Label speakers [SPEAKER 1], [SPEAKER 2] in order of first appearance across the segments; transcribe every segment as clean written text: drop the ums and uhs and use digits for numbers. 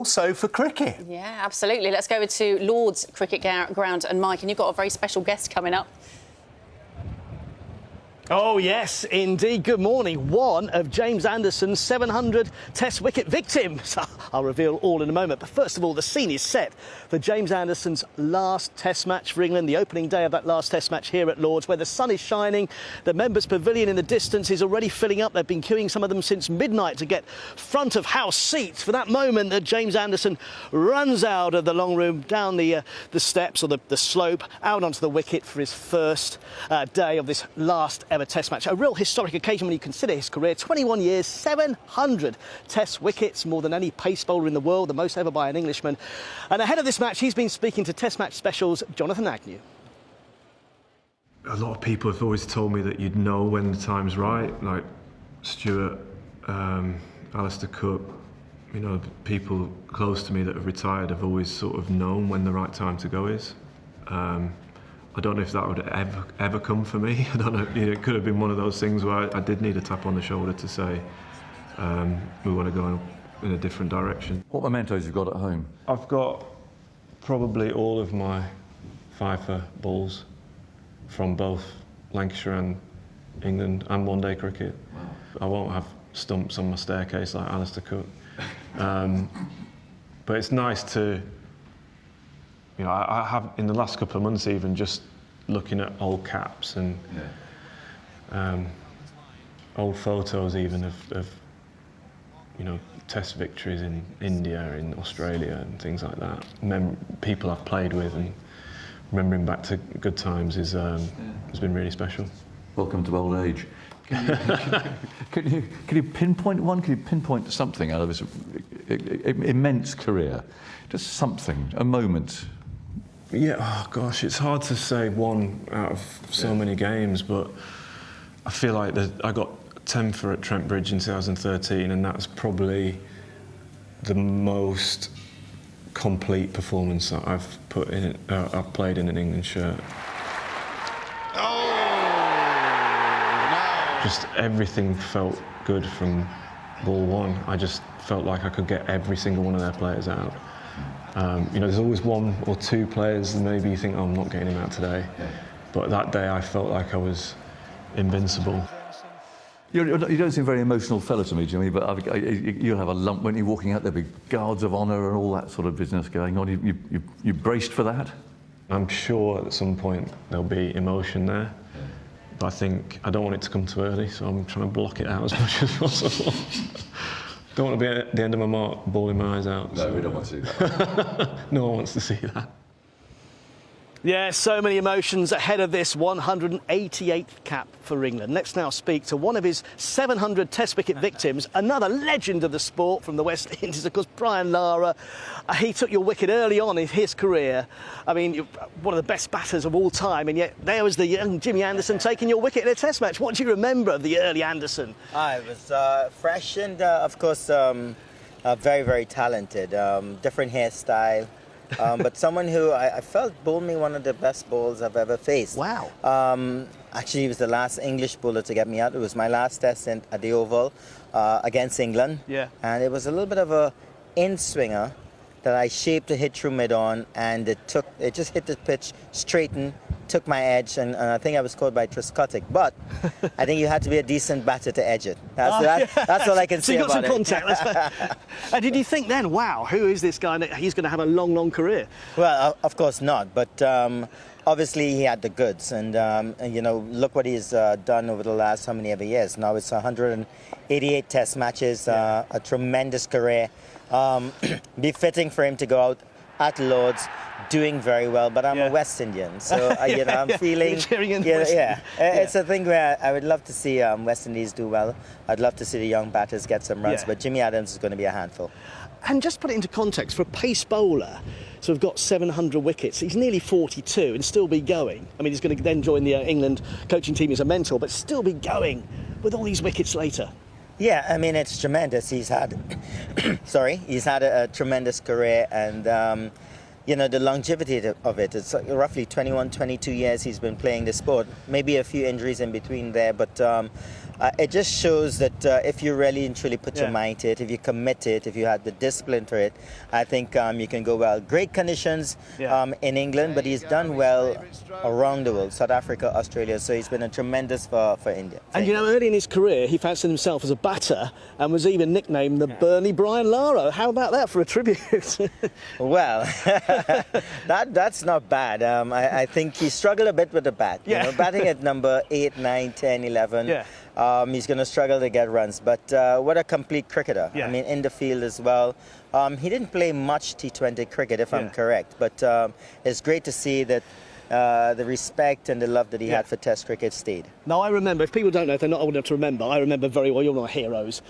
[SPEAKER 1] Also for cricket.
[SPEAKER 2] Yeah, absolutely. Let's go over to Lord's Cricket Ground. And Mike, and you've got a very special guest coming up.
[SPEAKER 3] Oh, yes, indeed. Good morning. One of James Anderson's 700 Test wicket victims. I'll reveal all in a moment. But first of all, the scene is set for James Anderson's last Test match for England, the opening day of that last Test match here at Lord's, where the sun is shining. The members' pavilion in the distance is already filling up. They've been queuing, some of them, since midnight to get front of house seats for that moment that James Anderson runs out of the long room, down the steps or the slope, out onto the wicket for his first day of this last ever Test match. A real historic occasion when you consider his career. 21 years, 700 Test wickets, more than any pace bowler in the world, the most ever by an Englishman. And ahead of this match, he's been speaking to Test match specials Jonathan Agnew.
[SPEAKER 4] A lot of people have always told me that you'd know when the time's right, like Stuart, Alistair Cook, you know, people close to me that have retired have always sort of known when the right time to go is. I don't know if that would ever come for me. I don't know. You know, it could have been one of those things where I did need a tap on the shoulder to say we want to go in a different direction.
[SPEAKER 5] What mementos have you got at home?
[SPEAKER 4] I've got probably all of my Fifer balls from both Lancashire and England and one-day cricket. Wow. I won't have stumps on my staircase like Alistair Cook. But it's nice to, you know, I have, in the last couple of months even, just looking at old caps and old photos even of you know, Test victories in India, in Australia and things like that. People I've played with and remembering back to good times has been really special.
[SPEAKER 5] Welcome to old age. Can you pinpoint one? Can you pinpoint something out of this immense career? Just something, a moment.
[SPEAKER 4] Yeah, oh gosh, it's hard to say one out of so many games, but I feel like I got 10 for at Trent Bridge in 2013, and that's probably the most complete performance that I've put in. I've played in an England shirt.
[SPEAKER 1] Oh, no.
[SPEAKER 4] Just everything felt good from ball one. I just felt like I could get every single one of their players out. You know, there's always one or two players that maybe you think, oh, I'm not getting him out today. But that day I felt like I was invincible.
[SPEAKER 5] You don't seem a very emotional fellow to me, Jimmy, but you'll have a lump when you're walking out. There'll be guards of honour and all that sort of business going on. You braced for that?
[SPEAKER 4] I'm sure at some point there'll be emotion there. But I think I don't want it to come too early, so I'm trying to block it out as much as possible. Don't want to be at the end of my mark, bawling my eyes out.
[SPEAKER 5] No, we don't want to see that.
[SPEAKER 4] No one wants to see that.
[SPEAKER 3] Yeah, so many emotions ahead of this 188th cap for England. Let's now speak to one of his 700 Test wicket victims, another legend of the sport from the West Indies, of course, Brian Lara. He took your wicket early on in his career. I mean, you're one of the best batters of all time, and yet there was the young Jimmy Anderson taking your wicket in a Test match. What do you remember of the early Anderson?
[SPEAKER 6] It was fresh and, of course, very, very talented. Different hairstyle. But someone who I felt bowled me one of the best bowls I've ever faced.
[SPEAKER 3] Wow.
[SPEAKER 6] Actually, he was the last English bowler to get me out. It was my last Test at the Oval against England.
[SPEAKER 3] Yeah.
[SPEAKER 6] And it was a little bit of a in-swinger that I shaped to hit through mid-on, and it just hit the pitch straight in, took my edge, and I think I was caught by Triscotic. But I think you had to be a decent batter to edge it. That's all I can say about it.
[SPEAKER 3] So you got some contact. And did you think then, wow, who is this guy? He's going to have a long, long career.
[SPEAKER 6] Well, of course not, but obviously he had the goods, and you know, look what he's done over the last how many ever years. Now it's 188 Test matches, a tremendous career. Befitting for him to go out at Lord's, doing very well, but I'm a West Indian, so you know, I'm feeling. It's a thing where I would love to see West Indies do well. I'd love to see the young batters get some runs, but Jimmy Adams is going to be a handful.
[SPEAKER 3] And just put it into context, for a pace bowler to have got 700 wickets, he's nearly 42 and still be going. I mean, he's going to then join the England coaching team as a mentor, but still be going with all these wickets later.
[SPEAKER 6] Yeah, I mean, it's tremendous. He's had, he's had a tremendous career, and you know, the longevity of it. It's roughly 21, 22 years he's been playing the sport. Maybe a few injuries in between there, but it just shows that if you really and truly put your mind to it, if you commit to it, if you had the discipline to it, I think you can go well. Great conditions in England, but he's done well around the world, South Africa, Australia, so he's been a tremendous for India.
[SPEAKER 3] And you know, early in his career, he fancied himself as a batter and was even nicknamed the Bernie Brian Lara. How about that for a tribute?
[SPEAKER 6] Well, that's not bad. I think he struggled a bit with the bat. You know, batting at number 8, 9, 10, 11. He's going to struggle to get runs. But what a complete cricketer. I mean, in the field as well. He didn't play much T20 cricket, if I'm correct. But it's great to see that the respect and the love that he had for Test cricket stayed.
[SPEAKER 3] Now, I remember, if people don't know, if they're not old enough to remember, I remember very well, you're my heroes.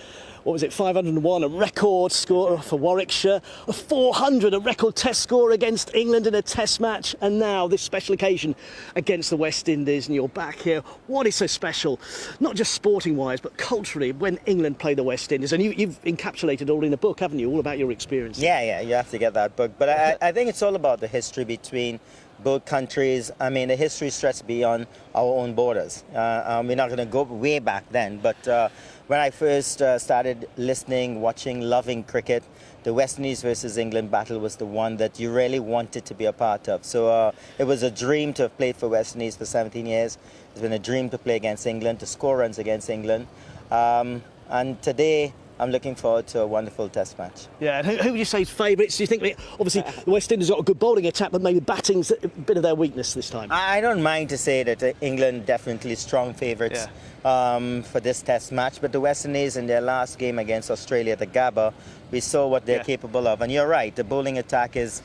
[SPEAKER 3] What was it, 501, a record score for Warwickshire, a 400, a record Test score against England in a Test match, and now this special occasion against the West Indies, and you're back here. What is so special, not just sporting-wise, but culturally, when England play the West Indies? And you've encapsulated all in a book, haven't you, all about your experience?
[SPEAKER 6] Yeah, you have to get that book. But I think it's all about the history between both countries. I mean, the history stretches beyond our own borders. We're not going to go way back then, but when I first started listening, watching, loving cricket, the West Indies versus England battle was the one that you really wanted to be a part of. So it was a dream to have played for West Indies for 17 years. It's been a dream to play against England, to score runs against England. And today, I'm looking forward to a wonderful Test match.
[SPEAKER 3] Yeah, and who would you say is favourites? Do you think, obviously, the West Indies got a good bowling attack, but maybe batting's a bit of their weakness this time?
[SPEAKER 6] I don't mind to say that England definitely strong favourites for this Test match, but the West Indies in their last game against Australia, the Gabba, we saw what they're capable of. And you're right, the bowling attack is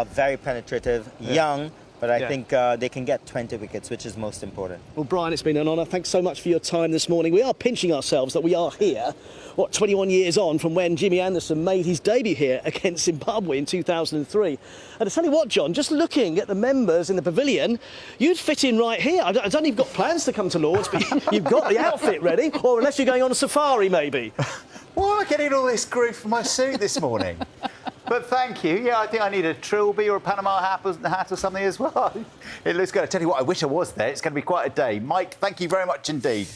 [SPEAKER 6] very penetrative, young, but I think they can get 20 wickets, which is most important.
[SPEAKER 3] Well, Brian, it's been an honour. Thanks so much for your time this morning. We are pinching ourselves that we are here, 21 years on from when Jimmy Anderson made his debut here against Zimbabwe in 2003. And to tell you what, John, just looking at the members in the pavilion, you'd fit in right here. I don't know if you've got plans to come to Lord's, but you've got the outfit ready, or unless you're going on a safari, maybe.
[SPEAKER 1] Why am I getting all this grief for my suit this morning? But thank you. Yeah, I think I need a trilby or a Panama hat or something as well. It looks good. I tell you what, I wish I was there. It's going to be quite a day. Mike, thank you very much indeed.